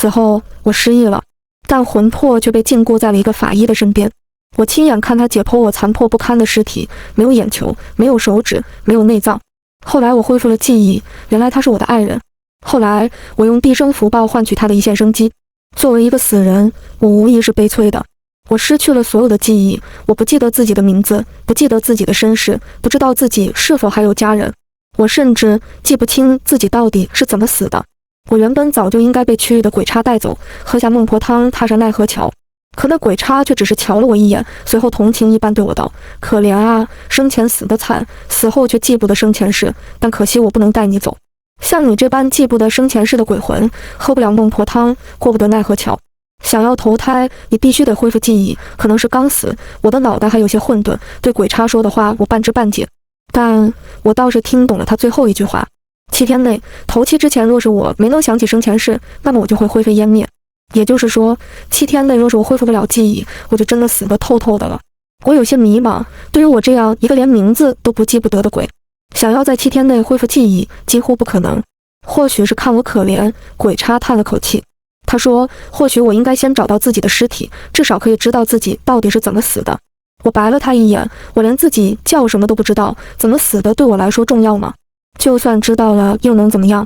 此后我失忆了，但魂魄却被禁锢在了一个法医的身边。我亲眼看他解剖我残破不堪的尸体，没有眼球，没有手指，没有内脏。后来我恢复了记忆，原来他是我的爱人。后来我用毕生福报换取他的一线生机。作为一个死人，我无疑是悲催的。我失去了所有的记忆，我不记得自己的名字，不记得自己的身世，不知道自己是否还有家人。我甚至记不清自己到底是怎么死的。我原本早就应该被区域的鬼差带走，喝下孟婆汤，踏上奈何桥。可那鬼差却只是瞧了我一眼，随后同情一般对我道：“可怜啊，生前死得惨，死后却记不得生前事，但可惜我不能带你走。像你这般记不得生前事的鬼魂，喝不了孟婆汤，过不得奈何桥。想要投胎，你必须得恢复记忆，可能是刚死，我的脑袋还有些混沌，对鬼差说的话我半知半解。但我倒是听懂了他最后一句话：7天内，头七之前若是我没能想起生前事，那么我就会灰飞烟灭。也就是说，7天内若是我恢复不了记忆，我就真的死得透透的了。我有些迷茫，对于我这样一个连名字都不记不得的鬼，想要在7天内恢复记忆几乎不可能。或许是看我可怜，鬼差叹了口气，他说：“或许我应该先找到自己的尸体，至少可以知道自己到底是怎么死的。”我白了他一眼，我连自己叫什么都不知道，怎么死的对我来说重要吗？就算知道了又能怎么样？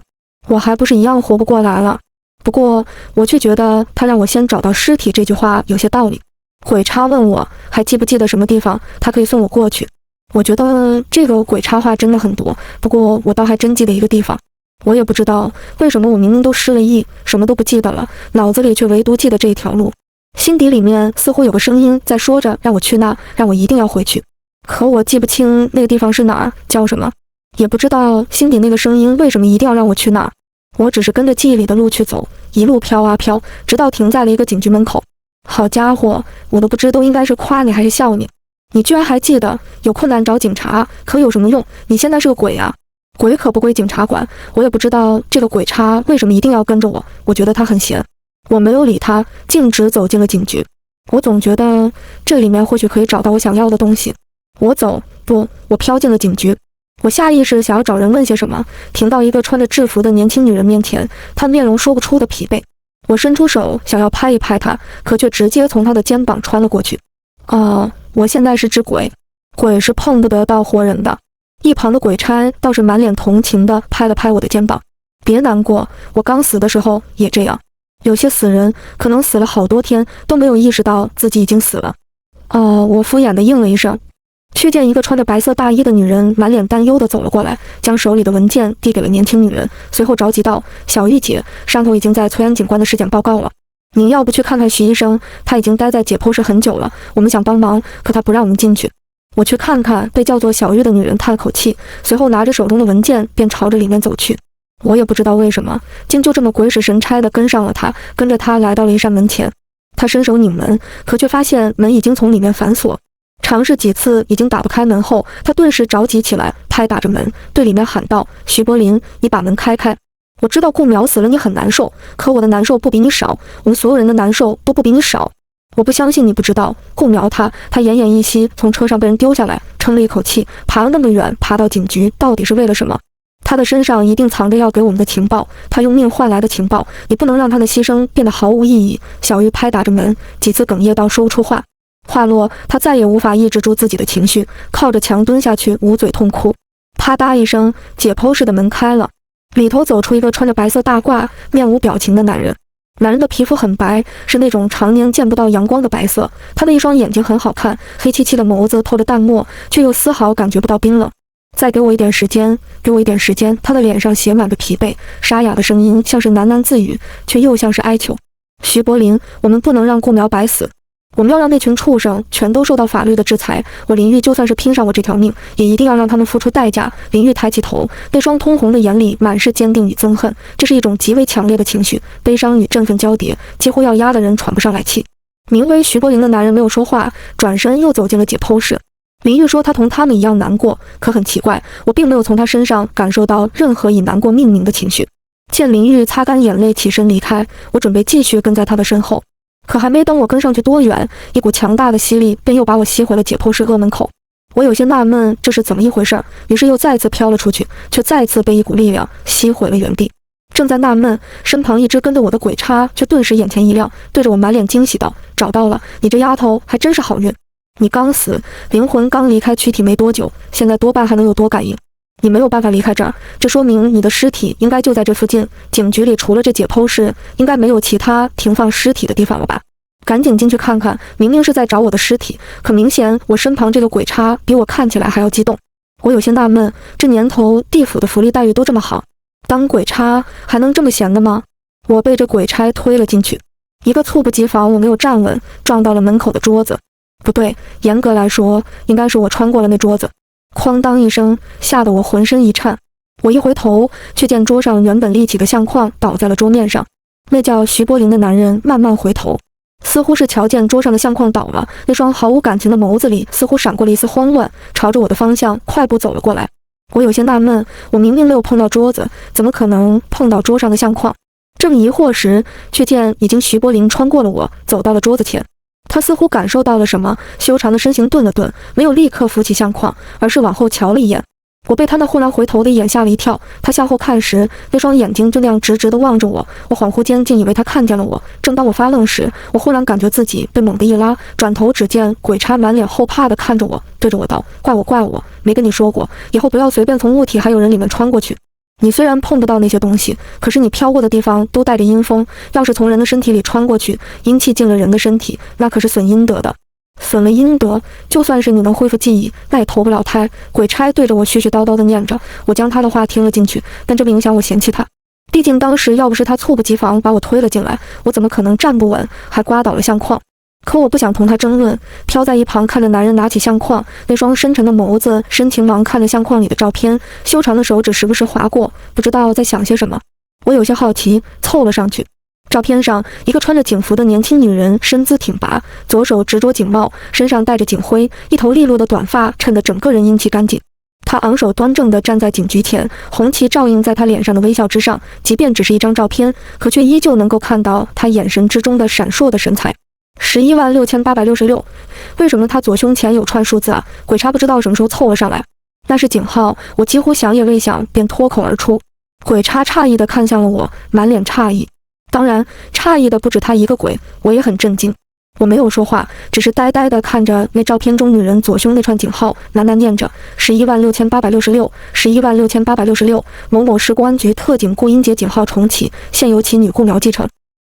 我还不是一样活不过来了。不过我却觉得他让我先找到尸体这句话有些道理。鬼差问我还记不记得什么地方，他可以送我过去。我觉得这个鬼差话真的很多，不过我倒还真记得一个地方。我也不知道为什么我明明都失了忆，什么都不记得了，脑子里却唯独记得这一条路。心底里面似乎有个声音在说着让我去那，让我一定要回去。可我记不清那个地方是哪儿，叫什么，也不知道心底那个声音为什么一定要让我去那儿。我只是跟着记忆里的路去走，一路飘啊飘，直到停在了一个警局门口。好家伙，我都不知都应该是夸你还是笑你。你居然还记得，有困难找警察，可有什么用？你现在是个鬼啊！鬼可不归警察管。我也不知道这个鬼差为什么一定要跟着我，我觉得他很闲。我没有理他，径直走进了警局。我总觉得这里面或许可以找到我想要的东西。我飘进了警局。我下意识想要找人问些什么，停到一个穿着制服的年轻女人面前，她面容说不出的疲惫。我伸出手想要拍一拍她，可却直接从她的肩膀穿了过去。我现在是只鬼，鬼是碰不得到活人的。一旁的鬼差倒是满脸同情地拍了拍我的肩膀。别难过，我刚死的时候也这样。有些死人可能死了好多天都没有意识到自己已经死了。我敷衍地应了一声。却见一个穿着白色大衣的女人满脸担忧地走了过来，将手里的文件递给了年轻女人，随后着急道：“小玉姐，上头已经在崔安警官的尸检报告了，您要不去看看徐医生？他已经待在解剖室很久了，我们想帮忙，可他不让我们进去。”我去看看。被叫做小玉的女人叹了口气，随后拿着手中的文件便朝着里面走去。我也不知道为什么，竟就这么鬼使神差地跟上了他，跟着他来到了一扇门前。他伸手拧门，可却发现门已经从里面反锁。尝试几次已经打不开门后，他顿时着急起来，拍打着门，对里面喊道：“徐柏林，你把门开开！我知道顾苗死了你很难受，可我的难受不比你少，我们所有人的难受都不比你少。我不相信你不知道，顾苗他奄奄一息从车上被人丢下来，撑了一口气，爬了那么远，爬到警局，到底是为了什么？他的身上一定藏着要给我们的情报，他用命换来的情报，你不能让他的牺牲变得毫无意义。”小玉拍打着门，几次哽咽到说不出话。话落，他再也无法抑制住自己的情绪，靠着墙蹲下去，捂嘴痛哭。啪嗒一声，解剖室的门开了，里头走出一个穿着白色大褂、面无表情的男人。男人的皮肤很白，是那种常年见不到阳光的白色。他的一双眼睛很好看，黑漆漆的眸子透着淡漠，却又丝毫感觉不到冰冷。再给我一点时间，给我一点时间。他的脸上写满着疲惫，沙哑的声音像是喃喃自语，却又像是哀求。徐柏林，我们不能让顾苗白死。我们要让那群畜生全都受到法律的制裁。我林玉就算是拼上我这条命，也一定要让他们付出代价。林玉抬起头，那双通红的眼里满是坚定与憎恨，这是一种极为强烈的情绪，悲伤与振奋交叠，几乎要压得人喘不上来气。名为徐柏林的男人没有说话，转身又走进了解剖室。林玉说他同他们一样难过，可很奇怪，我并没有从他身上感受到任何以难过命名的情绪。见林玉擦干眼泪起身离开，我准备继续跟在他的身后。可还没等我跟上去多远，一股强大的吸力便又把我吸回了解剖室恶门口。我有些纳闷这是怎么一回事，于是又再次飘了出去，却再次被一股力量吸回了原地。正在纳闷，身旁一直跟着我的鬼差却顿时眼前一亮，对着我满脸惊喜道：“找到了，你这丫头还真是好运。你刚死，灵魂刚离开躯体没多久，现在多半还能有多感应。你没有办法离开这儿，这说明你的尸体应该就在这附近。警局里除了这解剖室，应该没有其他停放尸体的地方了吧？赶紧进去看看，明明是在找我的尸体，可明显我身旁这个鬼差比我看起来还要激动。我有些纳闷，这年头地府的福利待遇都这么好，当鬼差还能这么闲的吗？我被这鬼差推了进去，一个猝不及防，我没有站稳，撞到了门口的桌子。不对，严格来说，应该是我穿过了那桌子。哐当一声，吓得我浑身一颤。我一回头，却见桌上原本立起的相框倒在了桌面上。那叫徐柏林的男人慢慢回头，似乎是瞧见桌上的相框倒了，那双毫无感情的眸子里似乎闪过了一丝慌乱，朝着我的方向快步走了过来。我有些纳闷，我明明没有碰到桌子，怎么可能碰到桌上的相框？正疑惑时，却见已经徐柏林穿过了我，走到了桌子前。他似乎感受到了什么，修长的身形顿了顿，没有立刻扶起相框，而是往后瞧了一眼。我被他那忽然回头的眼吓了一跳，他向后看时，那双眼睛就那样直直地望着我。我恍惚间竟以为他看见了我。正当我发愣时，我忽然感觉自己被猛地一拉，转头只见鬼差满脸后怕地看着我，对着我道：“怪我，没跟你说过，以后不要随便从物体还有人里面穿过去。你虽然碰不到那些东西，可是你飘过的地方都带着阴风，要是从人的身体里穿过去，阴气进了人的身体，那可是损阴德的。损了阴德，就算是你能恢复记忆，那也投不了胎。”鬼差对着我絮絮叨叨地念着，我将他的话听了进去，但这不影响我嫌弃他。毕竟当时要不是他猝不及防把我推了进来，我怎么可能站不稳，还刮倒了相框？可我不想同他争论，飘在一旁看着男人拿起相框，那双深沉的眸子深情忙看着相框里的照片，修长的手指时不时划过，不知道在想些什么。我有些好奇，凑了上去。照片上，一个穿着警服的年轻女人身姿挺拔，左手执着警帽，身上带着警徽，一头利落的短发衬得整个人英气干净。她昂首端正地站在警局前，红旗照映在她脸上的微笑之上，即便只是一张照片，可却依旧能够看到她眼神之中的闪烁的神采。116866，为什么他左胸前有串数字啊？鬼差不知道什么时候凑了上来，那是警号，我几乎想也未想便脱口而出。鬼差诧异地看向了我，满脸诧异。当然，诧异的不止他一个鬼，我也很震惊。我没有说话，只是呆呆地看着那照片中女人左胸那串警号，喃喃念着116866，116866，某某市公安局特警顾英杰警号重启，现由其女顾苗继承。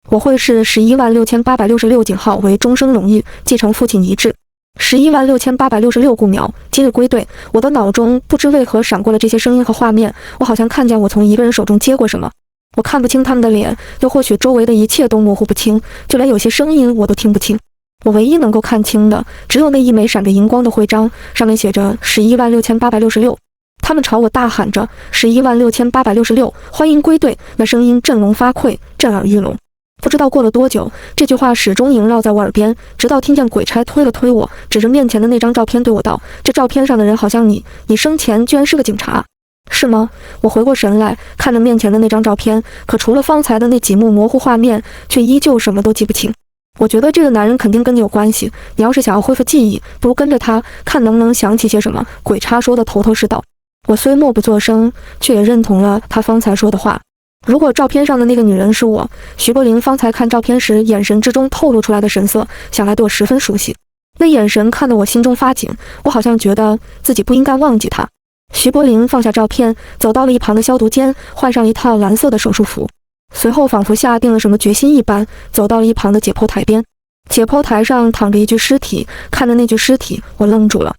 我会视116866警号为终生荣誉，继承父亲遗志。116866顾苗今日归队。我的脑中不知为何闪过了这些声音和画面，我好像看见我从一个人手中接过什么。我看不清他们的脸，又或许周围的一切都模糊不清，就连有些声音我都听不清。我唯一能够看清的，只有那一枚闪着荧光的徽章，上面写着116866。他们朝我大喊着116866，欢迎归队。那声音振聋发聩，震耳欲聋。不知道过了多久，这句话始终萦绕在我耳边，直到听见鬼差推了推我，指着面前的那张照片对我道：“这照片上的人好像你生前居然是个警察，是吗？”我回过神来，看着面前的那张照片，可除了方才的那几幕模糊画面，却依旧什么都记不清。我觉得这个男人肯定跟你有关系，你要是想要恢复记忆，不如跟着他，看能不能想起些什么。鬼差说的头头是道。我虽默不作声，却也认同了他方才说的话。如果照片上的那个女人是我，徐柏林方才看照片时眼神之中透露出来的神色，想来对我十分熟悉。那眼神看得我心中发紧，我好像觉得自己不应该忘记他。徐柏林放下照片，走到了一旁的消毒间，换上一套蓝色的手术服，随后仿佛下定了什么决心一般，走到了一旁的解剖台边。解剖台上躺着一具尸体，看着那具尸体，我愣住了。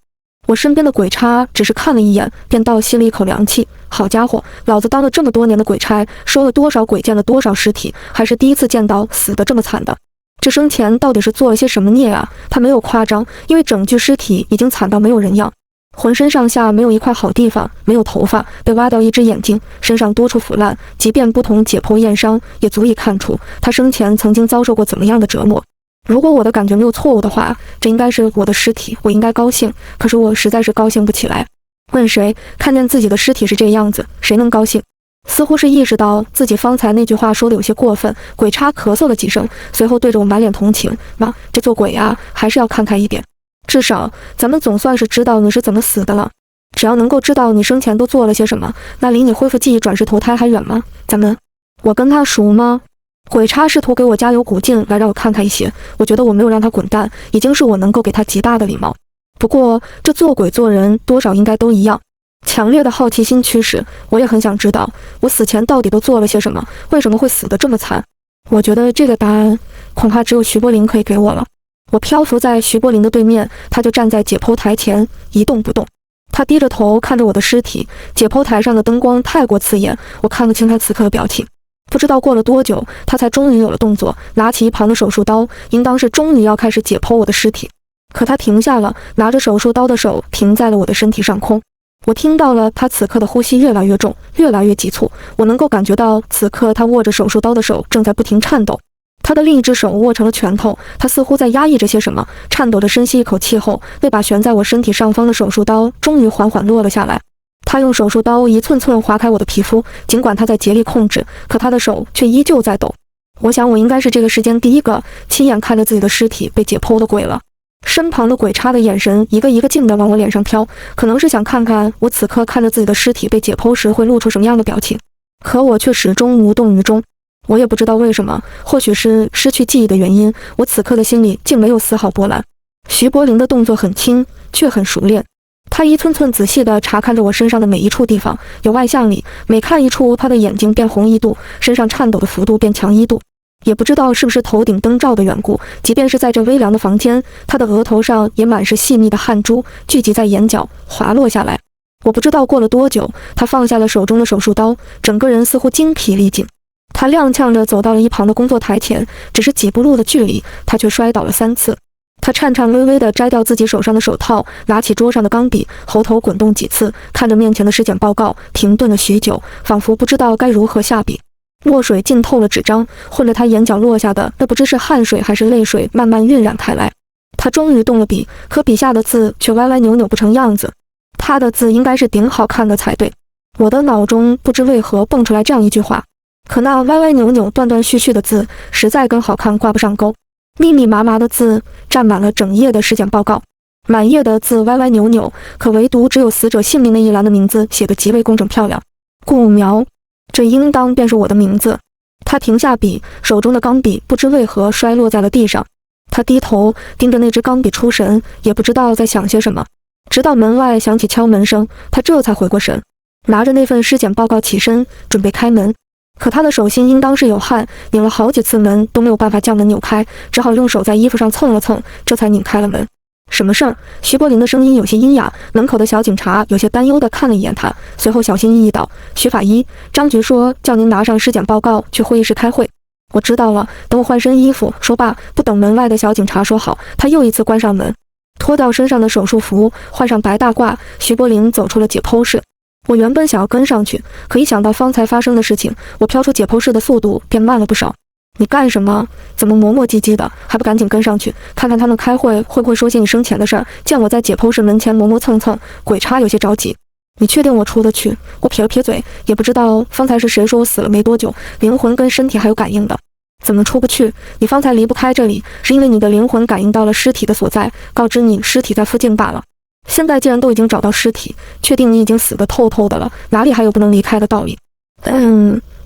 我身边的鬼差只是看了一眼，便倒吸了一口凉气。好家伙，老子当了这么多年的鬼差，收了多少鬼，见了多少尸体，还是第一次见到死得这么惨的。这生前到底是做了些什么孽啊？他没有夸张，因为整具尸体已经惨到没有人样，浑身上下没有一块好地方，没有头发，被挖掉一只眼睛，身上多处腐烂，即便不同解剖验伤，也足以看出他生前曾经遭受过怎么样的折磨。如果我的感觉没有错误的话，这应该是我的尸体，我应该高兴，可是我实在是高兴不起来。问谁看见自己的尸体是这样子，谁能高兴？似乎是意识到自己方才那句话说的有些过分，鬼差咳嗽了几声，随后对着我满脸同情：“妈，这做鬼啊，还是要看开一点。至少咱们总算是知道你是怎么死的了。只要能够知道你生前都做了些什么，那离你恢复记忆转世投胎还远吗？咱们……我跟他熟吗？鬼差试图给我加油鼓劲，来让我看开一些。我觉得我没有让他滚蛋，已经是我能够给他极大的礼貌。不过这做鬼做人多少应该都一样。强烈的好奇心驱使，我也很想知道我死前到底都做了些什么，为什么会死得这么惨。我觉得这个答案恐怕只有徐柏林可以给我了。我漂浮在徐柏林的对面，他就站在解剖台前一动不动。他低着头看着我的尸体，解剖台上的灯光太过刺眼，我看不清他此刻的表情。不知道过了多久，他才终于有了动作，拿起一旁的手术刀，应当是终于要开始解剖我的尸体。可他停下了，拿着手术刀的手停在了我的身体上空。我听到了他此刻的呼吸越来越重，越来越急促，我能够感觉到此刻他握着手术刀的手正在不停颤抖。他的另一只手握成了拳头，他似乎在压抑着些什么，颤抖着深吸一口气后，那把悬在我身体上方的手术刀终于缓缓落了下来。他用手术刀一寸寸划开我的皮肤，尽管他在竭力控制，可他的手却依旧在抖。我想我应该是这个世间第一个亲眼看着自己的尸体被解剖的鬼了。身旁的鬼差的眼神一个一个劲地往我脸上飘，可能是想看看我此刻看着自己的尸体被解剖时会露出什么样的表情，可我却始终无动于衷。我也不知道为什么，或许是失去记忆的原因，我此刻的心里竟没有丝毫波澜。徐柏林的动作很轻，却很熟练。他一寸寸仔细地查看着我身上的每一处地方，由外向里，每看一处，他的眼睛变红1度，身上颤抖的幅度变强1度。也不知道是不是头顶灯罩的缘故，即便是在这微凉的房间，他的额头上也满是细密的汗珠，聚集在眼角，滑落下来。我不知道过了多久，他放下了手中的手术刀，整个人似乎精疲力尽。他踉跄着走到了一旁的工作台前，只是几步路的距离，他却摔倒了3次。他颤颤巍巍地摘掉自己手上的手套，拿起桌上的钢笔，喉头滚动几次，看着面前的尸检报告，停顿了许久，仿佛不知道该如何下笔。墨水浸透了纸张，混着他眼角落下的那不知是汗水还是泪水，慢慢晕染开来。他终于动了笔，可笔下的字却歪歪扭扭不成样子。他的字应该是顶好看的才对。我的脑中不知为何蹦出来这样一句话，可那歪歪扭扭、断断续续的字，实在跟好看挂不上钩。密密麻麻的字占满了整页的尸检报告，满页的字歪歪扭扭，可唯独只有死者姓名那一栏的名字写得极为工整漂亮。顾苗，这应当便是我的名字。他停下笔，手中的钢笔不知为何摔落在了地上。他低头盯着那支钢笔出神，也不知道在想些什么。直到门外响起敲门声，他这才回过神，拿着那份尸检报告起身准备开门。可他的手心应当是有汗，拧了好几次门都没有办法将门扭开，只好用手在衣服上蹭了蹭，这才拧开了门。什么事儿？徐柏林的声音有些阴哑，门口的小警察有些担忧地看了一眼他，随后小心翼翼道：“徐法医，张局说叫您拿上尸检报告去会议室开会。”我知道了，等我换身衣服。说罢，不等门外的小警察说好，他又一次关上门，脱掉身上的手术服，换上白大褂，徐柏林走出了解剖室。我原本想要跟上去，可一想到方才发生的事情，我飘出解剖室的速度便慢了不少。你干什么？怎么磨磨唧唧的，还不赶紧跟上去，看看他们开会会不会说些你生前的事儿？见我在解剖室门前磨磨蹭蹭，鬼差有些着急。你确定我出得去？我撇了撇嘴，也不知道方才是谁说我死了没多久，灵魂跟身体还有感应的。怎么出不去？你方才离不开这里，是因为你的灵魂感应到了尸体的所在，告知你尸体在附近罢了。现在既然都已经找到尸体，确定你已经死得透透的了，哪里还有不能离开的道理？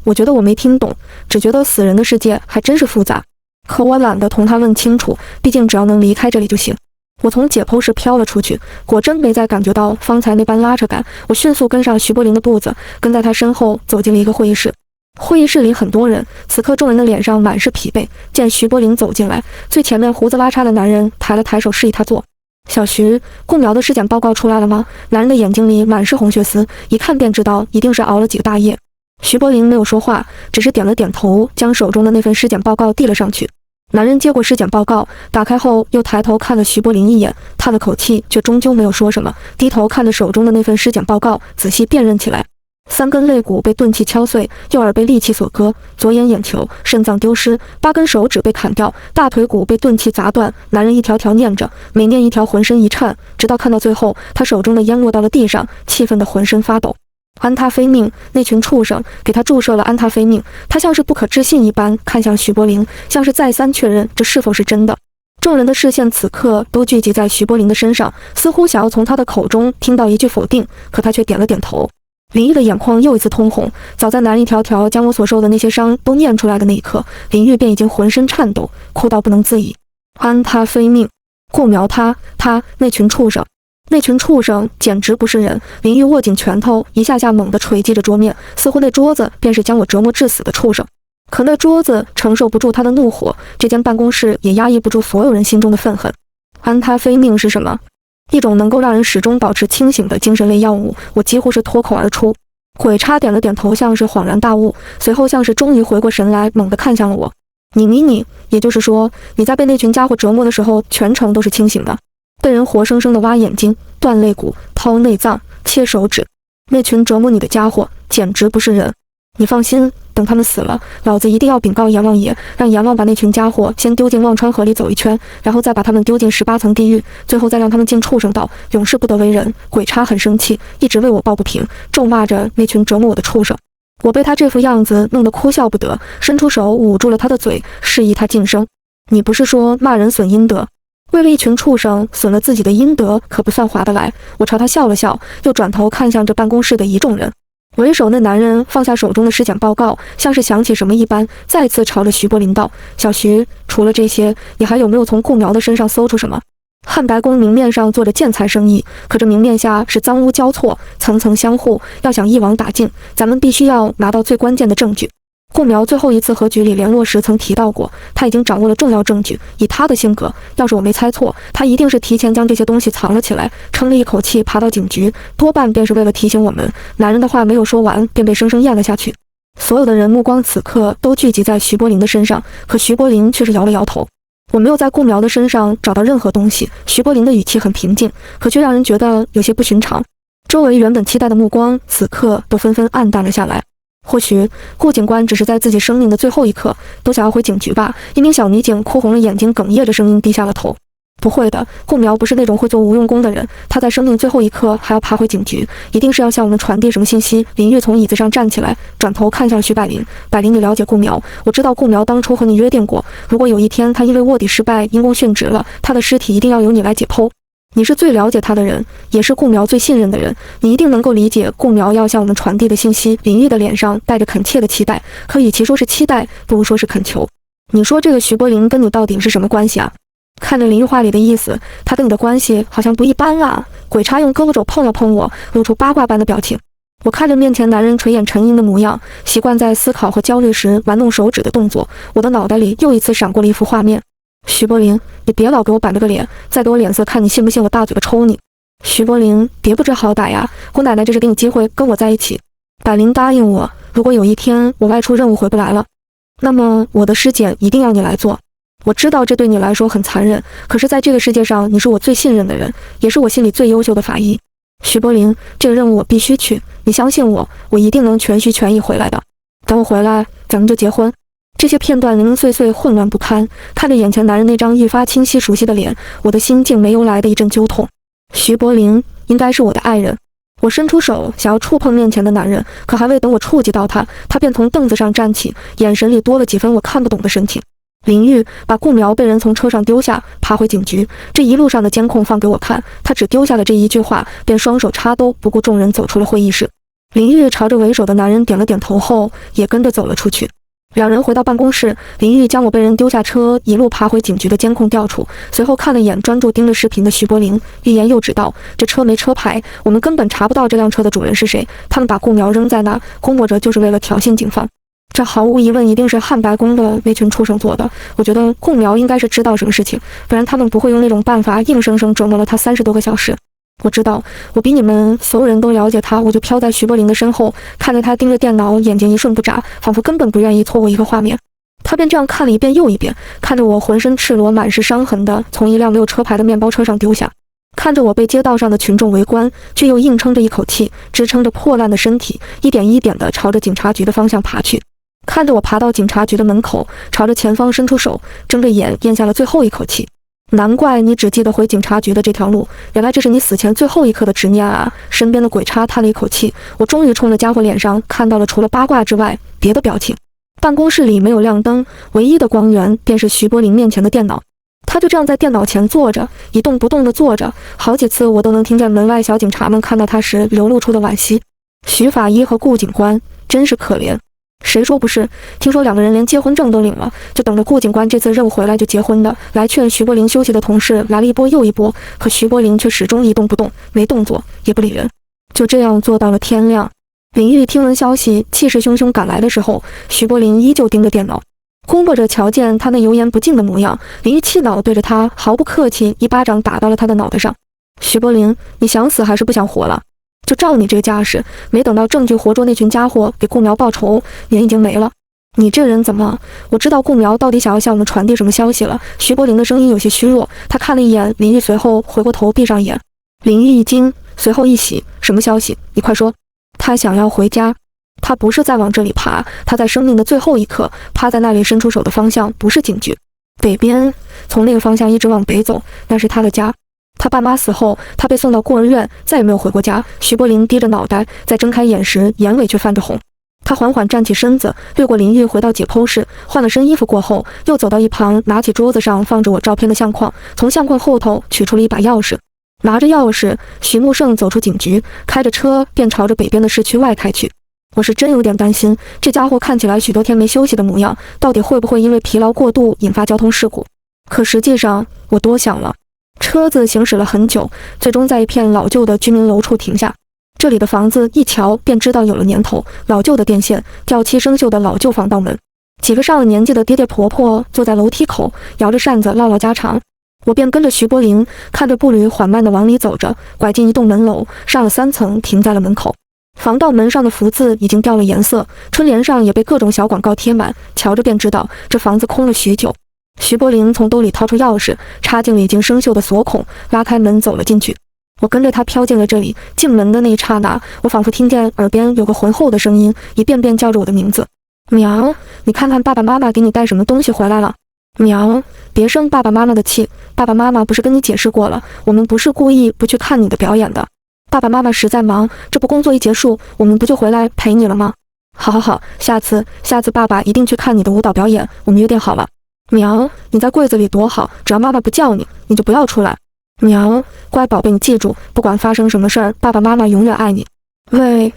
我觉得我没听懂，只觉得死人的世界还真是复杂。可我懒得同他问清楚，毕竟只要能离开这里就行。我从解剖室飘了出去，果真没再感觉到方才那般拉扯感。我迅速跟上徐柏林的步子，跟在他身后走进了一个会议室。会议室里很多人，此刻众人的脸上满是疲惫。见徐柏林走进来，最前面胡子拉碴的男人抬了抬手示意他坐。小徐，顾苗的尸检报告出来了吗？男人的眼睛里满是红血丝，一看便知道一定是熬了几个大夜。徐柏林没有说话，只是点了点头，将手中的那份尸检报告递了上去。男人接过尸检报告，打开后又抬头看了徐柏林一眼，叹了口气，却终究没有说什么，低头看着手中的那份尸检报告，仔细辨认起来。3根肋骨被钝器敲碎，右耳被利器所割，左眼眼球、肾脏丢失，8根手指被砍掉，大腿骨被钝器砸断。男人一条条念着，每念一条浑身一颤，直到看到最后，他手中的烟落到了地上，气愤得浑身发抖。安他非命，那群畜生给他注射了安他非命。他像是不可置信一般看向徐柏林，像是再三确认这是否是真的。众人的视线此刻都聚集在徐柏林的身上，似乎想要从他的口中听到一句否定，可他却点了点头。林玉的眼眶又一次通红。早在男人一条条将我所受的那些伤都念出来的那一刻，林玉便已经浑身颤抖，哭到不能自已。安他非命，顾苗他那群畜生，那群畜生简直不是人！林玉握紧拳头，一下下猛地捶击着桌面，似乎那桌子便是将我折磨致死的畜生。可那桌子承受不住他的怒火，这间办公室也压抑不住所有人心中的愤恨。安他非命是什么？一种能够让人始终保持清醒的精神类药物。我几乎是脱口而出。鬼差点了点头，像是恍然大悟，随后像是终于回过神来，猛地看向了我。你，也就是说，你在被那群家伙折磨的时候，全程都是清醒的？被人活生生的挖眼睛、断肋骨、掏内脏、切手指，那群折磨你的家伙简直不是人。你放心，等他们死了，老子一定要禀告阎王爷，让阎王把那群家伙先丢进忘川河里走一圈，然后再把他们丢进18层地狱，最后再让他们进畜生道，永世不得为人。鬼差很生气，一直为我抱不平，咒骂着那群折磨我的畜生。我被他这副样子弄得哭笑不得，伸出手捂住了他的嘴，示意他噤声。你不是说骂人损阴德？为了一群畜生损了自己的阴德，可不算划得来。我朝他笑了笑，又转头看向这办公室的一众人。为首那男人放下手中的尸检报告，像是想起什么一般，再次朝着徐柏林道：“小徐，除了这些，你还有没有从顾苗的身上搜出什么？”汉白宫明面上做着建材生意，可这明面下是脏污交错，层层相互。要想一网打尽，咱们必须要拿到最关键的证据。顾苗最后一次和局里联络时曾提到过，他已经掌握了重要证据。以他的性格，要是我没猜错，他一定是提前将这些东西藏了起来，撑了一口气爬到警局，多半便是为了提醒我们。男人的话没有说完，便被生生咽了下去。所有的人目光此刻都聚集在徐柏林的身上，可徐柏林却是摇了摇头。我没有在顾苗的身上找到任何东西。徐柏林的语气很平静，可却让人觉得有些不寻常。周围原本期待的目光，此刻都纷纷暗淡了下来。或许顾警官只是在自己生命的最后一刻都想要回警局吧。一名小女警哭红了眼睛，哽咽着声音低下了头。不会的，顾苗不是那种会做无用功的人，他在生命最后一刻还要爬回警局，一定是要向我们传递什么信息。林玉从椅子上站起来，转头看向徐百灵。百灵，你了解顾苗，我知道顾苗当初和你约定过，如果有一天他因为卧底失败因公殉职了，他的尸体一定要由你来解剖。你是最了解他的人，也是顾苗最信任的人，你一定能够理解顾苗要向我们传递的信息。林玉的脸上带着恳切的期待，可与其说是期待，不如说是恳求。你说这个徐柏林跟你到底是什么关系啊？看着林玉话里的意思，他跟你的关系好像不一般啊。鬼差用胳膊肘碰了碰我，露出八卦般的表情。我看着面前男人垂眼沉吟的模样，习惯在思考和焦虑时玩弄手指的动作，我的脑袋里又一次闪过了一幅画面。徐柏林，你别老给我板着个脸，再给我脸色看，你信不信我大嘴巴抽你？徐柏林，别不知好歹呀！姑奶奶这是给你机会跟我在一起。百灵答应我，如果有一天我外出任务回不来了，那么我的尸检一定要你来做。我知道这对你来说很残忍，可是在这个世界上，你是我最信任的人，也是我心里最优秀的法医。徐柏林，这个任务我必须去，你相信我，我一定能全心全意回来的。等我回来，咱们就结婚。这些片段零零碎碎，混乱不堪。看着眼前男人那张愈发清晰熟悉的脸，我的心竟没由来的一阵揪痛。徐柏林应该是我的爱人。我伸出手想要触碰面前的男人，可还未等我触及到他，他便从凳子上站起，眼神里多了几分我看不懂的神情。林玉把顾苗被人从车上丢下，爬回警局，这一路上的监控放给我看，他只丢下了这一句话，便双手插兜，不顾众人走出了会议室。林玉朝着为首的男人点了点头后，也跟着走了出去。两人回到办公室，林玉将我被人丢下车一路爬回警局的监控调处，随后看了眼专注盯着视频的徐柏林，欲言又止道：“这车没车牌，我们根本查不到这辆车的主人是谁。他们把顾苗扔在那，估摸着就是为了挑衅警方。这毫无疑问一定是汉白宫的那群畜生做的。我觉得顾苗应该是知道什么事情，不然他们不会用那种办法硬生生折磨了他30多个小时。我知道，我比你们所有人都了解他，我就飘在徐柏林的身后，看着他盯着电脑，眼睛一瞬不眨，仿佛根本不愿意错过一个画面。他便这样看了一遍又一遍，看着我浑身赤裸、满是伤痕的从一辆没有车牌的面包车上丢下，看着我被街道上的群众围观，却又硬撑着一口气，支撑着破烂的身体，一点一点地朝着警察局的方向爬去。看着我爬到警察局的门口，朝着前方伸出手，睁着眼咽下了最后一口气。难怪你只记得回警察局的这条路，原来这是你死前最后一刻的执念啊！身边的鬼差叹了一口气，我终于冲着家伙脸上看到了除了八卦之外别的表情。办公室里没有亮灯，唯一的光源便是徐柏林面前的电脑。他就这样在电脑前坐着，一动不动地坐着，好几次我都能听见门外小警察们看到他时流露出的惋惜。徐法医和顾警官真是可怜。谁说不是？听说2个人连结婚证都领了，就等着顾警官这次任务回来就结婚的。来劝徐柏林休息的同事来了一波又一波，可徐柏林却始终一动不动，没动作，也不理人。就这样做到了天亮。林玉听闻消息，气势汹汹赶来的时候，徐柏林依旧盯着电脑，估摸着瞧见他那油盐不进的模样，林玉气恼对着他毫不客气一巴掌打到了他的脑袋上。徐柏林，你想死还是不想活了？就照你这个架势，没等到证据活捉那群家伙给顾苗报仇，人已经没了。你这人怎么？我知道顾苗到底想要向我们传递什么消息了。徐柏林的声音有些虚弱，他看了一眼林玉，随后回过头闭上眼。林玉一惊，随后一喜，什么消息？你快说。他想要回家，他不是在往这里爬，他在生命的最后一刻趴在那里伸出手的方向不是警局，北边，从那个方向一直往北走，那是他的家。他爸妈死后，他被送到孤儿院，再也没有回过家。徐柏林低着脑袋，在睁开眼时，眼尾却泛着红。他缓缓站起身子，掠过林玉，回到解剖室，换了身衣服过后，又走到一旁，拿起桌子上放着我照片的相框，从相框后头取出了一把钥匙。拿着钥匙，徐木胜走出警局，开着车便朝着北边的市区外开去。我是真有点担心，这家伙看起来许多天没休息的模样，到底会不会因为疲劳过度引发交通事故？可实际上，我多想了。车子行驶了很久，最终在一片老旧的居民楼处停下。这里的房子一瞧便知道有了年头，老旧的电线，掉漆生锈的老旧防盗门。几个上了年纪的爹爹婆婆坐在楼梯口，摇着扇子唠唠家常。我便跟着徐柏林，看着步履缓慢地往里走着，拐进一栋门楼，上了3层，停在了门口。防盗门上的福字已经掉了颜色，春联上也被各种小广告贴满，瞧着便知道这房子空了许久。徐柏林从兜里掏出钥匙，插进了已经生锈的锁孔，拉开门走了进去。我跟着他飘进了这里，进门的那一刹那，我仿佛听见耳边有个浑厚的声音，一遍遍叫着我的名字。苗，你看看爸爸妈妈给你带什么东西回来了。苗，别生爸爸妈妈的气，爸爸妈妈不是跟你解释过了，我们不是故意不去看你的表演的。爸爸妈妈实在忙，这不工作一结束，我们不就回来陪你了吗？好好好，下次爸爸一定去看你的舞蹈表演，我们约定好了。苗，你在柜子里躲好，只要妈妈不叫你，你就不要出来。苗，乖宝贝，你记住，不管发生什么事儿，爸爸妈妈永远爱你。喂，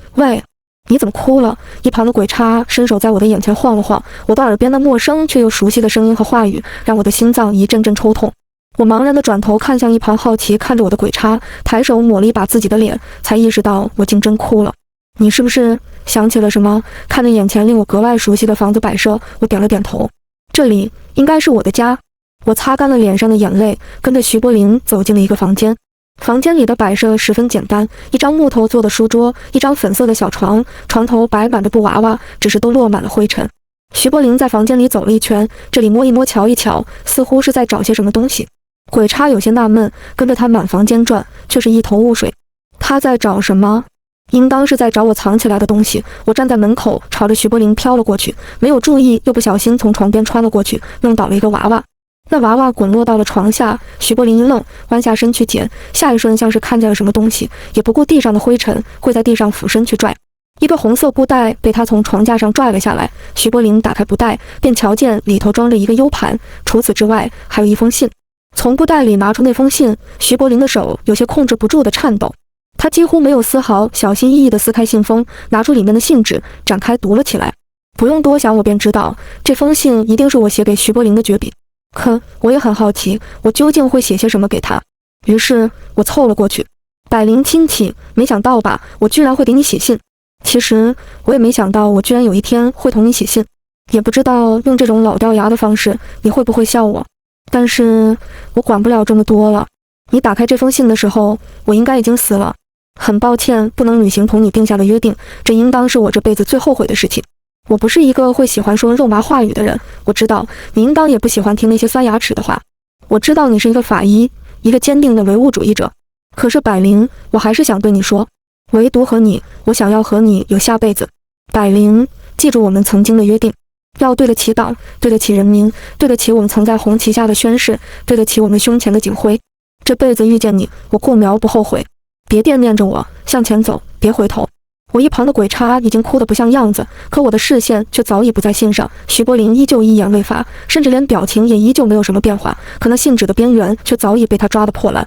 你怎么哭了？一旁的鬼叉伸手在我的眼前晃了晃，我的耳边那陌生却又熟悉的声音和话语，让我的心脏一阵阵抽痛。我茫然地转头看向一旁好奇看着我的鬼叉，抬手抹了一把自己的脸，才意识到我竟真哭了。你是不是想起了什么？看着眼前令我格外熟悉的房子摆设，我点了点头。这里应该是我的家。我擦干了脸上的眼泪，跟着徐柏林走进了一个房间。房间里的摆设十分简单，一张木头做的书桌，一张粉色的小床，床头摆满着布娃娃，只是都落满了灰尘。徐柏林在房间里走了一圈，这里摸一摸瞧一瞧，似乎是在找些什么东西。鬼叉有些纳闷，跟着他满房间转，却是一头雾水。他在找什么？应当是在找我藏起来的东西。我站在门口，朝着徐柏林飘了过去，没有注意，又不小心从床边穿了过去，弄倒了一个娃娃。那娃娃滚落到了床下，徐柏林一愣，弯下身去捡，下一瞬像是看见了什么东西，也不顾地上的灰尘，跪在地上俯身去拽。一个红色布袋被他从床架上拽了下来，徐柏林打开布袋，便瞧见里头装着一个 U 盘，除此之外还有一封信。从布袋里拿出那封信，徐柏林的手有些控制不住的颤抖，他几乎没有丝毫小心翼翼地撕开信封，拿出里面的信纸，展开读了起来。不用多想，我便知道这封信一定是我写给徐柏林的绝笔。可我也很好奇，我究竟会写些什么给他。于是我凑了过去。百灵亲戚，没想到吧，我居然会给你写信。其实我也没想到，我居然有一天会同你写信，也不知道用这种老掉牙的方式，你会不会笑我。但是我管不了这么多了。你打开这封信的时候，我应该已经死了。很抱歉，不能履行同你定下的约定，这应当是我这辈子最后悔的事情。我不是一个会喜欢说肉麻话语的人，我知道你应当也不喜欢听那些酸牙齿的话。我知道你是一个法医，一个坚定的唯物主义者。可是百灵，我还是想对你说，唯独和你，我想要和你有下辈子。百灵，记住我们曾经的约定，要对得起党，对得起人民，对得起我们曾在红旗下的宣誓，对得起我们胸前的警徽。这辈子遇见你，我顾苗不后悔。别惦念着我，向前走，别回头。我一旁的鬼叉已经哭得不像样子，可我的视线却早已不在信上。徐柏林依旧一言未发，甚至连表情也依旧没有什么变化，可那信纸的边缘却早已被他抓得破烂。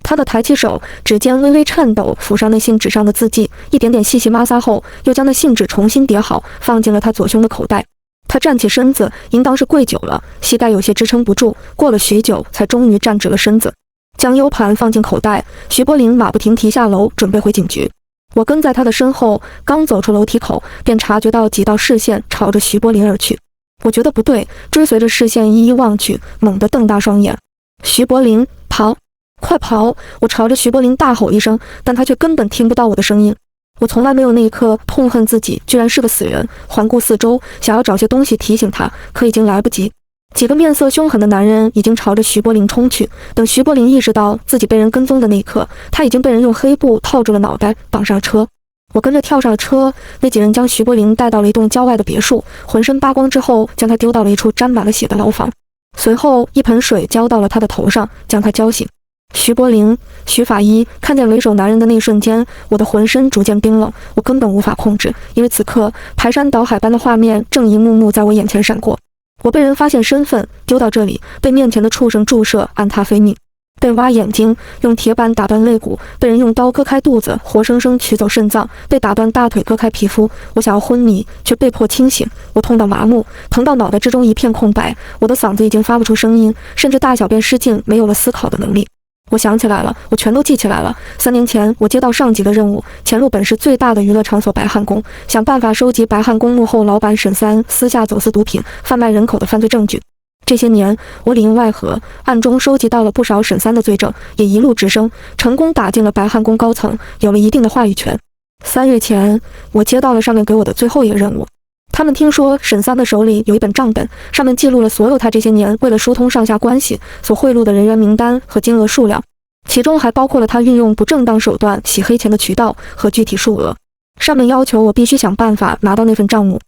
他的抬起手，指尖微微颤抖，抚上那信纸上的字迹，一点点细细摩挲后，又将那信纸重新叠好，放进了他左胸的口袋。他站起身子，应当是跪久了，膝盖有些支撑不住，过了许久，才终于站直了身子，将 U 盘放进口袋。徐柏林马不停蹄下楼，准备回警局。我跟在他的身后，刚走出楼梯口，便察觉到几道视线朝着徐柏林而去。我觉得不对，追随着视线一一望去，猛地瞪大双眼。徐柏林，跑！快跑！我朝着徐柏林大吼一声，但他却根本听不到我的声音。我从来没有那一刻痛恨自己居然是个死人，环顾四周，想要找些东西提醒他，可已经来不及。几个面色凶狠的男人已经朝着徐柏林冲去。等徐柏林意识到自己被人跟踪的那一刻，他已经被人用黑布套住了脑袋，绑上了车。我跟着跳上了车，那几人将徐柏林带到了一栋郊外的别墅，浑身扒光之后，将他丢到了一处沾满了血的牢房。随后一盆水浇到了他的头上，将他浇醒。徐柏林，徐法医看见为首男人的那一瞬间，我的浑身逐渐冰冷，我根本无法控制，因为此刻排山倒海般的画面正一幕幕在我眼前闪过。我被人发现身份，丢到这里，被面前的畜生注射安他非命，被挖眼睛，用铁板打断肋骨，被人用刀割开肚子，活生生取走肾脏，被打断大腿，割开皮肤。我想要昏迷，却被迫清醒。我痛到麻木，疼到脑袋之中一片空白，我的嗓子已经发不出声音，甚至大小便失禁，没有了思考的能力。我想起来了，我全都记起来了。3年前，我接到上级的任务，潜入本市最大的娱乐场所白汉宫，想办法收集白汉宫幕后老板沈三私下走私毒品、贩卖人口的犯罪证据。这些年，我里应外合，暗中收集到了不少沈三的罪证，也一路直升，成功打进了白汉宫高层，有了一定的话语权。3月前，我接到了上面给我的最后一个任务。他们听说沈三的手里有一本账本，上面记录了所有他这些年为了疏通上下关系所贿赂的人员名单和金额数量，其中还包括了他运用不正当手段洗黑钱的渠道和具体数额。上面要求我必须想办法拿到那份账目，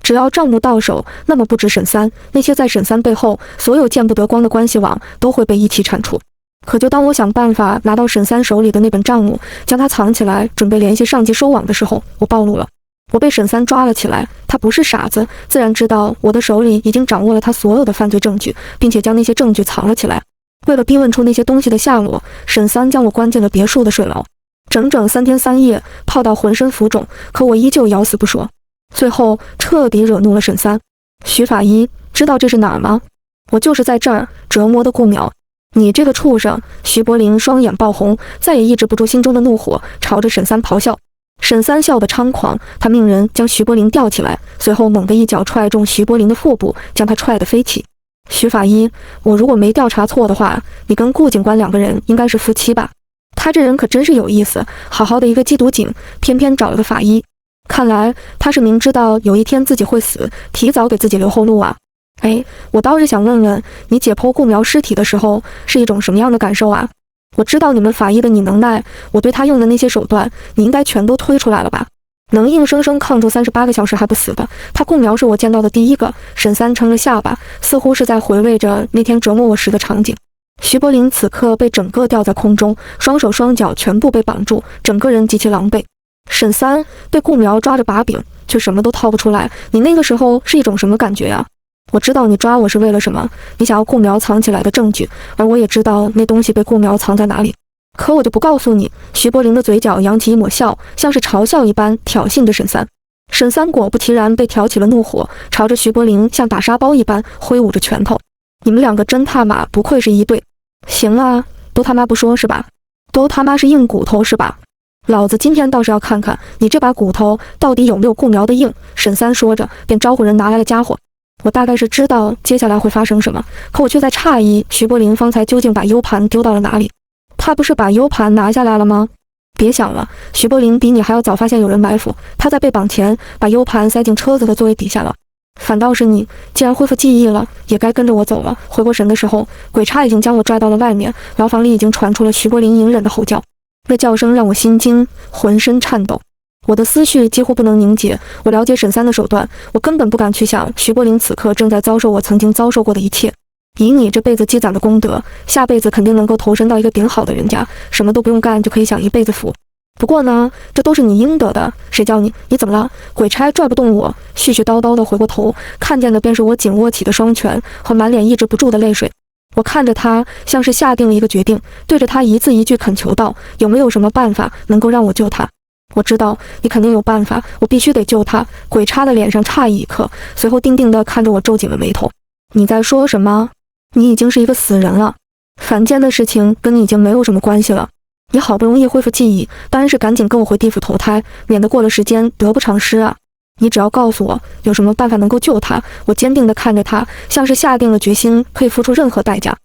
只要账目到手，那么不止沈三，那些在沈三背后所有见不得光的关系网都会被一起铲除。可就当我想办法拿到沈三手里的那本账目，将它藏起来，准备联系上级收网的时候，我暴露了。我被沈三抓了起来，他不是傻子，自然知道我的手里已经掌握了他所有的犯罪证据，并且将那些证据藏了起来。为了逼问出那些东西的下落，沈三将我关进了别墅的水牢，整整3天3夜，泡到浑身浮肿，可我依旧咬死不说。最后彻底惹怒了沈三。徐法医，知道这是哪儿吗？我就是在这儿折磨的顾苗。你这个畜生！徐柏林双眼爆红，再也抑制不住心中的怒火，朝着沈三咆哮。沈三笑得猖狂，他命人将徐柏林吊起来，随后猛地一脚踹中徐柏林的腹部，将他踹得飞起。徐法医，我如果没调查错的话，你跟顾警官2个人应该是夫妻吧？他这人可真是有意思，好好的一个缉毒警，偏偏找了个法医。看来他是明知道有一天自己会死，提早给自己留后路啊。我倒是想问问你，解剖顾苗尸体的时候是一种什么样的感受啊？我知道你们法医的你能耐，我对他用的那些手段，你应该全都推出来了吧？能硬生生抗住38个小时还不死的，他顾苗是我见到的第一个。沈三撑着下巴，似乎是在回味着那天折磨我时的场景。徐柏林此刻被整个吊在空中，双手双脚全部被绑住，整个人极其狼狈。沈三被顾苗抓着把柄，却什么都掏不出来，你那个时候是一种什么感觉呀？我知道你抓我是为了什么，你想要顾苗藏起来的证据，而我也知道那东西被顾苗藏在哪里，可我就不告诉你。徐柏林的嘴角扬起一抹笑，像是嘲笑一般挑衅着沈三。沈三果不其然被挑起了怒火，朝着徐柏林像打沙包一般挥舞着拳头。你们2个真他妈不愧是一对。行啊，都他妈不说是吧？都他妈是硬骨头是吧？老子今天倒是要看看你这把骨头到底有没有顾苗的硬。沈三说着便招呼人拿来了家伙。我大概是知道接下来会发生什么，可我却在诧异徐柏林方才究竟把 U 盘丢到了哪里。他不是把 U 盘拿下来了吗？别想了，徐柏林比你还要早发现有人埋伏，他在被绑前把 U 盘塞进车子的座位底下了。反倒是你，既然恢复记忆了，也该跟着我走了。回过神的时候，鬼差已经将我拽到了外面，牢房里已经传出了徐柏林隐忍的吼叫，那叫声让我心惊，浑身颤抖。我的思绪几乎不能凝结，我了解沈三的手段，我根本不敢去想徐柏林此刻正在遭受我曾经遭受过的一切。以你这辈子积攒的功德，下辈子肯定能够投身到一个顶好的人家，什么都不用干就可以享一辈子福。不过呢，这都是你应得的，谁叫你怎么了？鬼差拽不动我，絮絮叨叨的回过头，看见的便是我紧握起的双拳和满脸抑制不住的泪水。我看着他，像是下定了一个决定，对着他一字一句恳求道：“有没有什么办法能够让我救他？”我知道你肯定有办法，我必须得救他。鬼差的脸上诧异一刻，随后定定地看着我，皱紧了眉头。你在说什么？你已经是一个死人了，凡间的事情跟你已经没有什么关系了。你好不容易恢复记忆，当然是赶紧跟我回地府投胎，免得过了时间得不偿失啊！你只要告诉我有什么办法能够救他。我坚定地看着他，像是下定了决心，可以付出任何代价。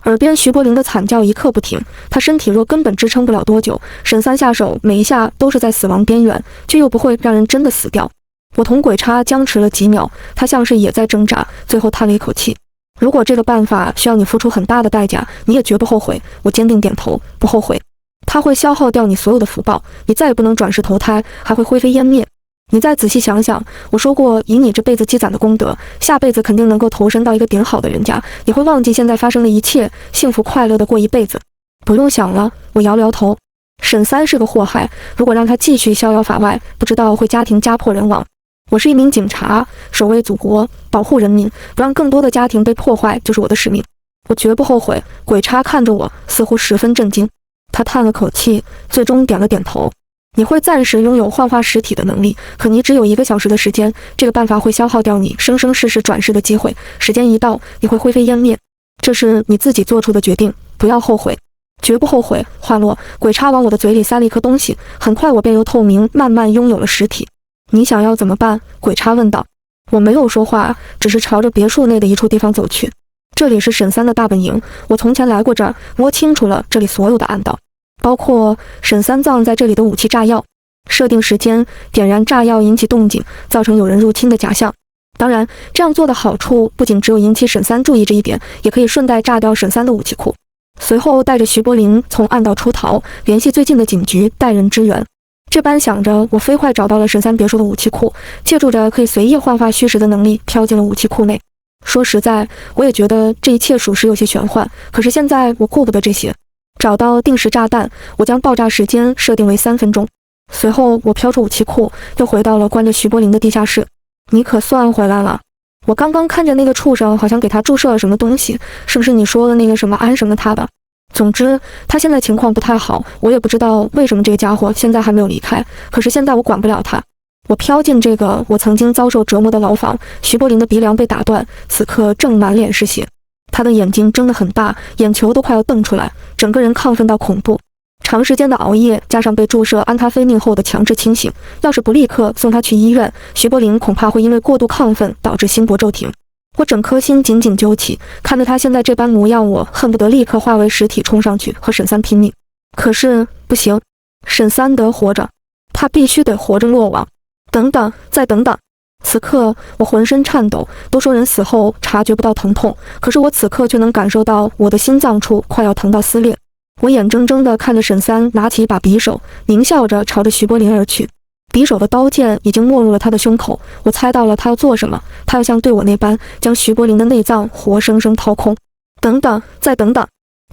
耳边徐柏林的惨叫一刻不停，他身体若根本支撑不了多久，沈三下手每一下都是在死亡边缘，却又不会让人真的死掉。我同鬼差僵持了几秒，他像是也在挣扎，最后叹了一口气。如果这个办法需要你付出很大的代价，你也绝不后悔。我坚定点头，不后悔。它会消耗掉你所有的福报，你再也不能转世投胎，还会灰飞烟灭。你再仔细想想，我说过，以你这辈子积攒的功德，下辈子肯定能够投身到一个顶好的人家，你会忘记现在发生的一切，幸福快乐的过一辈子。不用想了，我摇了摇头。沈三是个祸害，如果让他继续逍遥法外，不知道会家庭家破人亡。我是一名警察，守卫祖国，保护人民，不让更多的家庭被破坏，就是我的使命。我绝不后悔。鬼差看着我，似乎十分震惊。他叹了口气，最终点了点头。你会暂时拥有幻化实体的能力，可你只有1个小时的时间，这个办法会消耗掉你生生世世转世的机会，时间一到，你会灰飞烟灭。这是你自己做出的决定，不要后悔。绝不后悔。话落，鬼差往我的嘴里塞了一颗东西，很快我便由透明慢慢拥有了实体。你想要怎么办？鬼差问道。我没有说话，只是朝着别墅内的一处地方走去。这里是沈三的大本营，我从前来过这儿，摸清楚了这里所有的暗道，包括沈三藏在这里的武器炸药。设定时间，点燃炸药引起动静，造成有人入侵的假象。当然，这样做的好处不仅只有引起沈三注意这一点，也可以顺带炸掉沈三的武器库。随后带着徐柏林从暗道出逃，联系最近的警局，带人支援。这般想着，我飞快找到了沈三别墅的武器库，借助着可以随意幻化虚实的能力，飘进了武器库内。说实在，我也觉得这一切属实有些玄幻，可是现在我顾不得这些。找到定时炸弹，我将爆炸时间设定为3分钟。随后我飘出武器库，又回到了关着徐柏林的地下室。你可算回来了。我刚刚看着那个畜生，好像给他注射了什么东西，是不是你说的那个什么安什么他的？总之，他现在情况不太好，我也不知道为什么这个家伙现在还没有离开。可是现在我管不了他。我飘进这个我曾经遭受折磨的牢房，徐柏林的鼻梁被打断，此刻正满脸是血。他的眼睛睁得很大，眼球都快要瞪出来，整个人亢奋到恐怖。长时间的熬夜加上被注射安他非命后的强制清醒，要是不立刻送他去医院，徐柏林恐怕会因为过度亢奋导致心搏骤停。我整颗心紧紧揪起，看着他现在这般模样，我恨不得立刻化为实体冲上去和沈三拼命。可是不行，沈三得活着，他必须得活着落网。等等，再等等。此刻我浑身颤抖，都说人死后察觉不到疼痛，可是我此刻却能感受到我的心脏处快要疼到撕裂。我眼睁睁地看着沈三拿起一把匕首，狞笑着朝着徐柏林而去。匕首的刀剑已经没入了他的胸口，我猜到了他要做什么，他要像对我那般将徐柏林的内脏活生生掏空。等等，再等等。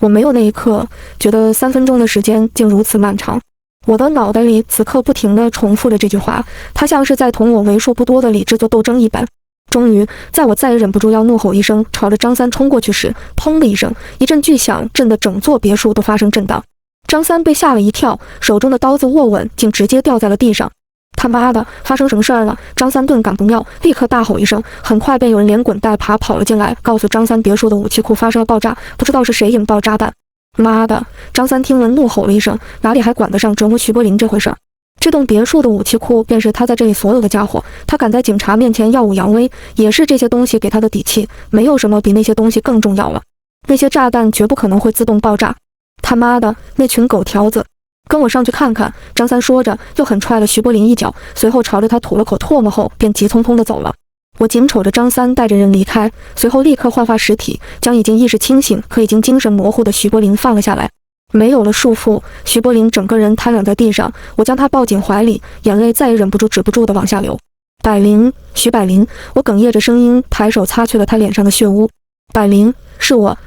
我没有那一刻觉得3分钟的时间竟如此漫长。我的脑袋里此刻不停地重复着这句话，他像是在同我为数不多的理智做斗争一般。终于，在我再也忍不住要怒吼一声，朝着张三冲过去时，砰的一声，一阵巨响震得整座别墅都发生震荡。张三被吓了一跳，手中的刀子握稳，竟直接掉在了地上。他妈的，发生什么事儿了？张三顿感不妙，立刻大吼一声，很快便有人连滚带爬跑了进来，告诉张三别墅的武器库发生了爆炸，不知道是谁引爆炸弹。妈的！张三听闻怒吼了一声，哪里还管得上折磨徐柏林这回事儿？这栋别墅的武器库便是他在这里所有的家伙，他敢在警察面前耀武扬威，也是这些东西给他的底气，没有什么比那些东西更重要了。那些炸弹绝不可能会自动爆炸。他妈的，那群狗条子！跟我上去看看！张三说着，又狠踹了徐柏林一脚，随后朝着他吐了口唾沫后，便急匆匆地走了。我紧瞅着张三带着人离开，随后立刻幻化实体，将已经意识清醒可已经精神模糊的徐柏林放了下来。没有了束缚，徐柏林整个人瘫软在地上，我将他抱紧怀里，眼泪再也忍不住止不住地往下流。百灵，徐百灵，我哽咽着声音抬手擦去了他脸上的血污。百灵，是我，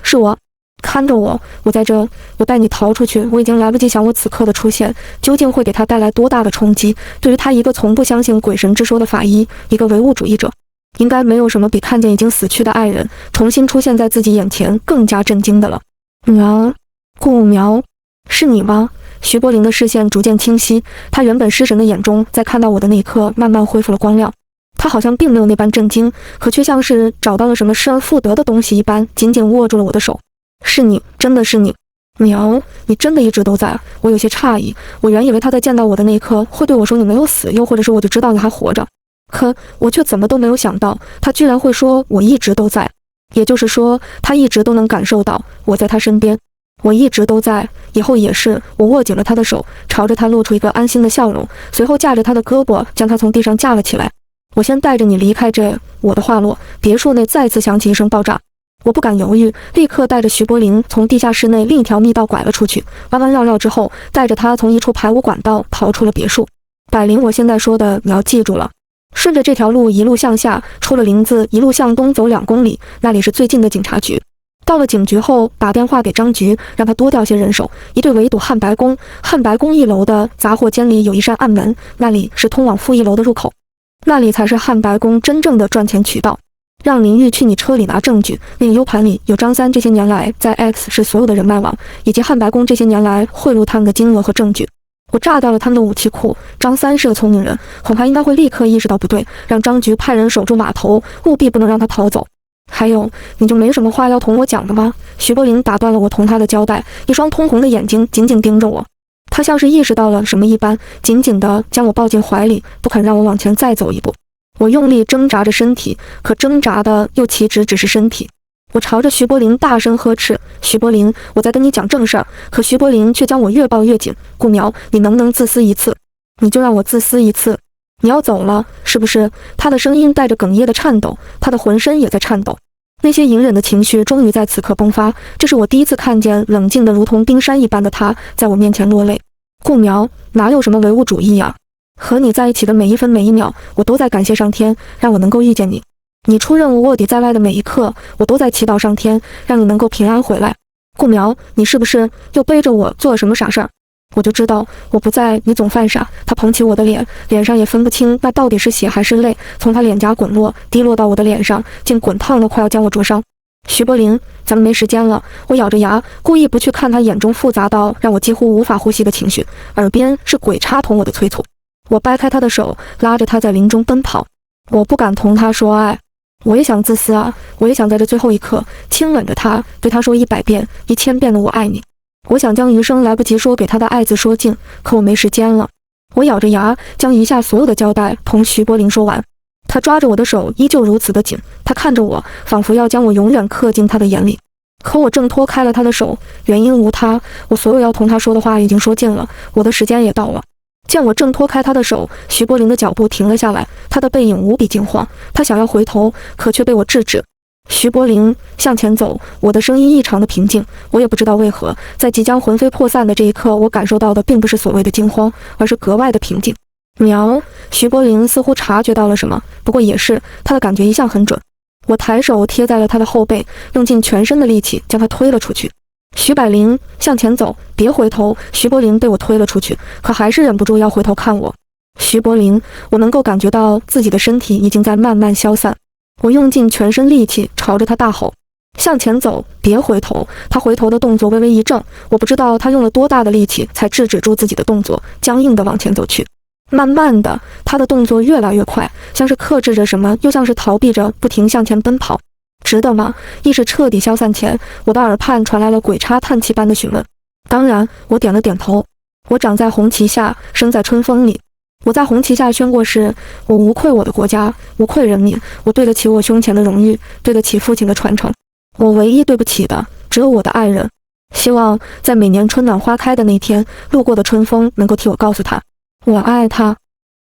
看着我，我在这，我带你逃出去。我已经来不及想我此刻的出现究竟会给他带来多大的冲击。对于他一个从不相信鬼神之说的法医，一个唯物主义者，应该没有什么比看见已经死去的爱人重新出现在自己眼前更加震惊的了。苗，顾苗，是你吗？徐柏林的视线逐渐清晰，他原本失神的眼中在看到我的那一刻慢慢恢复了光亮。他好像并没有那般震惊，可却像是找到了什么失而复得的东西一般，紧紧握住了我的手。是你，真的是你。苗，你真的一直都在。我有些诧异，我原以为他在见到我的那一刻会对我说你没有死，又或者说我就知道你还活着，可我却怎么都没有想到他居然会说我一直都在，也就是说他一直都能感受到我在他身边。我一直都在，以后也是。我握紧了他的手，朝着他露出一个安心的笑容，随后架着他的胳膊将他从地上架了起来。我先带着你离开这。我的话落，别墅内再次响起一声爆炸。我不敢犹豫，立刻带着徐柏林从地下室内另一条密道拐了出去，弯弯绕绕之后，带着他从一处排污管道逃出了别墅。百灵，我现在说的你要记住了。顺着这条路一路向下，出了林子，一路向东走2公里，那里是最近的警察局。到了警局后，打电话给张局，让他多调些人手，一队围堵汉白宫。汉白宫1楼的杂货间里有一扇暗门，那里是通往负1楼的入口，那里才是汉白宫真正的赚钱渠道。让林玉去你车里拿证据，那个 U 盘里有张三这些年来在 X 市所有的人脉网，以及汉白宫这些年来贿赂他们的金额和证据。我炸掉了他们的武器库。张三是个聪明人，恐怕应该会立刻意识到不对，让张局派人守住码头，务必不能让他逃走。还有，你就没什么话要同我讲的吗？徐柏林打断了我同他的交代，一双通红的眼睛紧紧盯着我。他像是意识到了什么一般，紧紧地将我抱进怀里，不肯让我往前再走一步。我用力挣扎着身体，可挣扎的又岂止只是身体。我朝着徐柏林大声呵斥：徐柏林，我在跟你讲正事儿。可徐柏林却将我越抱越紧。顾苗，你能不能自私一次？你就让我自私一次。你要走了，是不是？他的声音带着哽咽的颤抖，他的浑身也在颤抖。那些隐忍的情绪终于在此刻迸发。这是我第一次看见冷静的如同冰山一般的他在我面前落泪。顾苗，哪有什么唯物主义呀？和你在一起的每一分每一秒，我都在感谢上天让我能够遇见你。你出任务卧底在外的每一刻，我都在祈祷上天让你能够平安回来。顾苗，你是不是又背着我做了什么傻事儿？我就知道我不在，你总犯傻。他捧起我的脸，脸上也分不清那到底是血还是泪，从他脸颊滚落，滴落到我的脸上，竟滚烫的快要将我灼伤。徐柏林，咱们没时间了。我咬着牙，故意不去看他眼中复杂到让我几乎无法呼吸的情绪，耳边是鬼插捅我的催促。我掰开他的手，拉着他在林中奔跑。我不敢同他说爱，我也想自私啊，我也想在这最后一刻亲吻着他，对他说100遍、1000遍的我爱你。我想将余生来不及说给他的爱字说尽，可我没时间了。我咬着牙，将余下所有的交代同徐柏林说完。他抓着我的手依旧如此的紧，他看着我，仿佛要将我永远刻进他的眼里。可我挣脱开了他的手，原因无他，我所有要同他说的话已经说尽了，我的时间也到了。见我挣脱开他的手，徐柏林的脚步停了下来，他的背影无比惊慌，他想要回头，可却被我制止。徐柏林，向前走。我的声音异常的平静，我也不知道为何，在即将魂飞魄散的这一刻，我感受到的并不是所谓的惊慌，而是格外的平静。苗，徐柏林似乎察觉到了什么，不过也是，他的感觉一向很准。我抬手贴在了他的后背，用尽全身的力气将他推了出去。徐百灵，向前走，别回头。徐柏林被我推了出去，可还是忍不住要回头看我。徐柏林，我能够感觉到自己的身体已经在慢慢消散。我用尽全身力气朝着他大吼：向前走，别回头。他回头的动作微微一怔，我不知道他用了多大的力气才制止住自己的动作，僵硬地往前走去。慢慢的，他的动作越来越快，像是克制着什么，又像是逃避着，不停向前奔跑。值得吗？意识彻底消散前，我的耳畔传来了鬼差叹气般的询问。当然，我点了点头。我长在红旗下，生在春风里。我在红旗下宣过誓，我无愧我的国家，无愧人民，我对得起我胸前的荣誉，对得起父亲的传承。我唯一对不起的，只有我的爱人。希望在每年春暖花开的那天，路过的春风能够替我告诉他，我爱他。